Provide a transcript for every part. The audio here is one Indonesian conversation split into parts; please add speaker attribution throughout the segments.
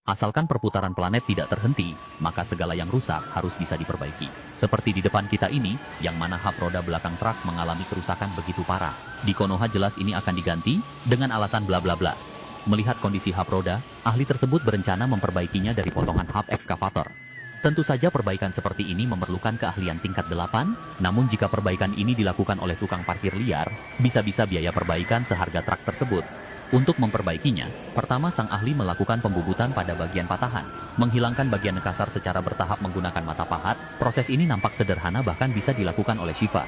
Speaker 1: Asalkan perputaran planet tidak terhenti, maka segala yang rusak harus bisa diperbaiki. Seperti di depan kita ini, yang mana hub roda belakang truk mengalami kerusakan begitu parah. Di Konoha jelas ini akan diganti, dengan alasan bla bla bla. Melihat kondisi hub roda, ahli tersebut berencana memperbaikinya dari potongan hub ekskavator. Tentu saja perbaikan seperti ini memerlukan keahlian tingkat 8, namun jika perbaikan ini dilakukan oleh tukang parkir liar, bisa-bisa biaya perbaikan seharga truk tersebut. Untuk memperbaikinya, pertama sang ahli melakukan pembubutan pada bagian patahan, menghilangkan bagian kasar secara bertahap menggunakan mata pahat. Proses ini nampak sederhana bahkan bisa dilakukan oleh Shiva.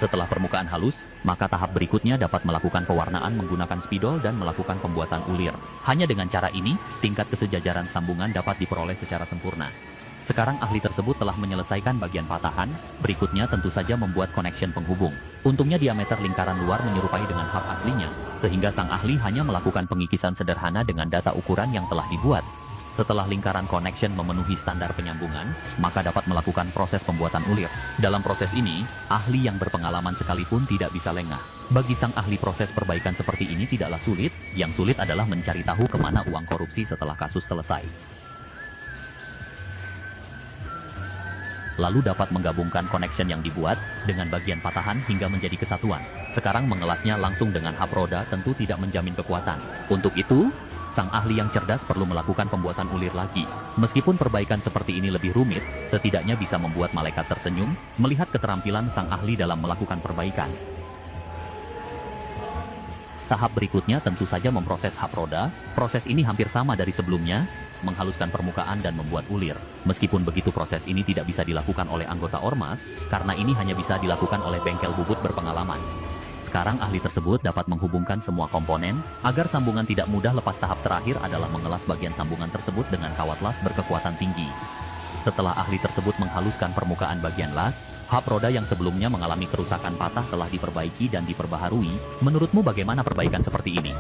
Speaker 1: Setelah permukaan halus, maka tahap berikutnya dapat melakukan pewarnaan menggunakan spidol dan melakukan pembuatan ulir. Hanya dengan cara ini, tingkat kesejajaran sambungan dapat diperoleh secara sempurna. Sekarang ahli tersebut telah menyelesaikan bagian patahan, berikutnya tentu saja membuat connection penghubung. Untungnya diameter lingkaran luar menyerupai dengan hub aslinya, sehingga sang ahli hanya melakukan pengikisan sederhana dengan data ukuran yang telah dibuat. Setelah lingkaran connection memenuhi standar penyambungan, maka dapat melakukan proses pembuatan ulir. Dalam proses ini, ahli yang berpengalaman sekalipun tidak bisa lengah. Bagi sang ahli proses perbaikan seperti ini tidaklah sulit, yang sulit adalah mencari tahu kemana uang korupsi setelah kasus selesai. Lalu dapat menggabungkan connection yang dibuat dengan bagian patahan hingga menjadi kesatuan. Sekarang mengelasnya langsung dengan hub roda tentu tidak menjamin kekuatan. Untuk itu, sang ahli yang cerdas perlu melakukan pembuatan ulir lagi. Meskipun perbaikan seperti ini lebih rumit, setidaknya bisa membuat malaikat tersenyum melihat keterampilan sang ahli dalam melakukan perbaikan. Tahap berikutnya tentu saja memproses hub roda. Proses ini hampir sama dari sebelumnya, menghaluskan permukaan dan membuat ulir. Meskipun begitu proses ini tidak bisa dilakukan oleh anggota ormas, karena ini hanya bisa dilakukan oleh bengkel bubut berpengalaman. Sekarang ahli tersebut dapat menghubungkan semua komponen, agar sambungan tidak mudah lepas. Tahap terakhir adalah mengelas bagian sambungan tersebut dengan kawat las berkekuatan tinggi. Setelah ahli tersebut menghaluskan permukaan bagian las, hub roda yang sebelumnya mengalami kerusakan patah telah diperbaiki dan diperbaharui. Menurutmu bagaimana perbaikan seperti ini?